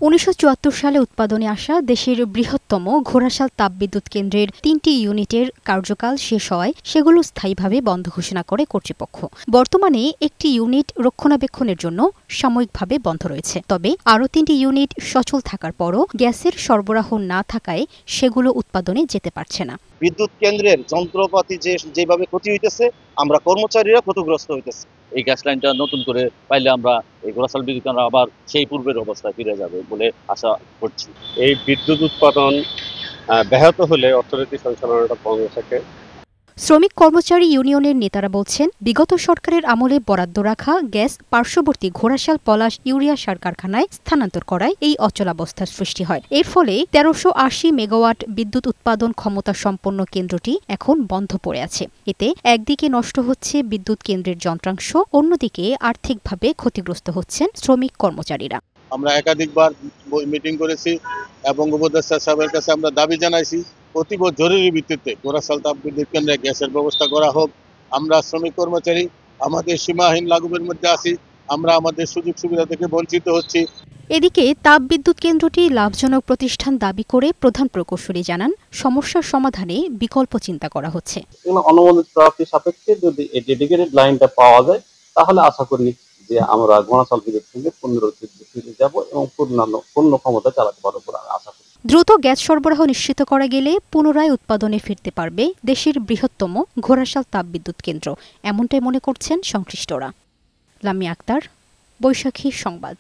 1974 সালে উৎপাদনে আসা দেশের বৃহত্তম ঘোড়াশাল তাপবিদ্যুৎ কেন্দ্রের 3টি ইউনিটের কার্যকাল শেষ হওয়ায় সেগুলো স্থায়ীভাবে বন্ধ ঘোষণা করে কর্তৃপক্ষ। বর্তমানে একটি ইউনিট রক্ষণাবেক্ষণের জন্য সাময়িকভাবে বন্ধ রয়েছে। তবে আরও 3টি ইউনিট সচল থাকার পরও গ্যাসের সরবরাহ না থাকায় সেগুলো উৎপাদনে যেতে পারছে না। বিদ্যুৎ কেন্দ্রের যন্ত্রপাতি যেভাবে ক্ষতি হইতেছে, আমরা কর্মচারীরা ক্ষতিগ্রস্ত হইতেছে। এই গ্যাস লাইনটা নতুন করে পাইলে আমরা এই ঘোড়াশাল বিদ্যুৎ কেন্দ্র আবার সেই পূর্বের অবস্থায় ফিরে যাবে বলে আশা করছি। এই বিদ্যুৎ উৎপাদন ব্যাহত হলে অর্থনৈতিক সঞ্চালনটা কমে থাকে। শ্রমিক কর্মচারী ইউনিয়নের নেতারা বলছেন, বিগত সরকারের আমলে বরাদ্দ রাখা গ্যাস পার্শ্ববর্তী ঘোড়াশাল পলাশ ইউরিয়া সার কারখানায় স্থানান্তর করায় এই অচলাবস্থার সৃষ্টি হয়। এর ফলে 1380 মেগাওয়াট বিদ্যুৎ উৎপাদন ক্ষমতা সম্পন্ন কেন্দ্রটি এখন বন্ধ পড়ে আছে। এতে একদিকে নষ্ট হচ্ছে বিদ্যুৎ কেন্দ্রের যন্ত্রাংশ, অন্যদিকে আর্থিকভাবে ক্ষতিগ্রস্ত হচ্ছেন শ্রমিক কর্মচারীরা। আমরা একাধিকবার মিটিং করেছি এবং উপদেষ্টা সাহেবের কাছে আমরা দাবি জানাইছি অতীব জরুরি ভিত্তিতে ঘোড়াশাল তাপবিদ্যুৎ কেন্দ্রে গ্যাসের ব্যবস্থা করা হোক। আমরা শ্রমিক কর্মচারী আমাদের সীমাহীন লাঘবের মধ্যে আছি, আমরা আমাদের সুযোগ সুবিধা থেকে বঞ্চিত হচ্ছি। এদিকে তাপবিদ্যুৎ কেন্দ্রটি লাভজনক প্রতিষ্ঠান দাবি করে প্রধান প্রকৌশলী জানান, সমস্যার সমাধানে বিকল্প চিন্তা করা হচ্ছে। অনুমোদিত প্রাপ্তি সাপেক্ষে যদি এই ডেডিকেটেড লাইনটা পাওয়া যায় তাহলে আশা করি যে আমরা ঘোড়াশাল বিদ্যুৎ কেন্দ্রে পুনরুজ্জীবিত ফিরে যাব এবং পূর্ণ ক্ষমতা চালাতে পারবো বলে আমি আশা করি। দ্রুত গ্যাস সরবরাহ নিশ্চিত করা গেলে পুনরায় উৎপাদনে ফিরতে পারবে দেশের বৃহত্তম ঘোড়াশাল তাপবিদ্যুৎ কেন্দ্র, এমনটাই মনে করছেন সংশ্লিষ্টরা। লামিয়া আক্তার, বৈশাখী সংবাদ।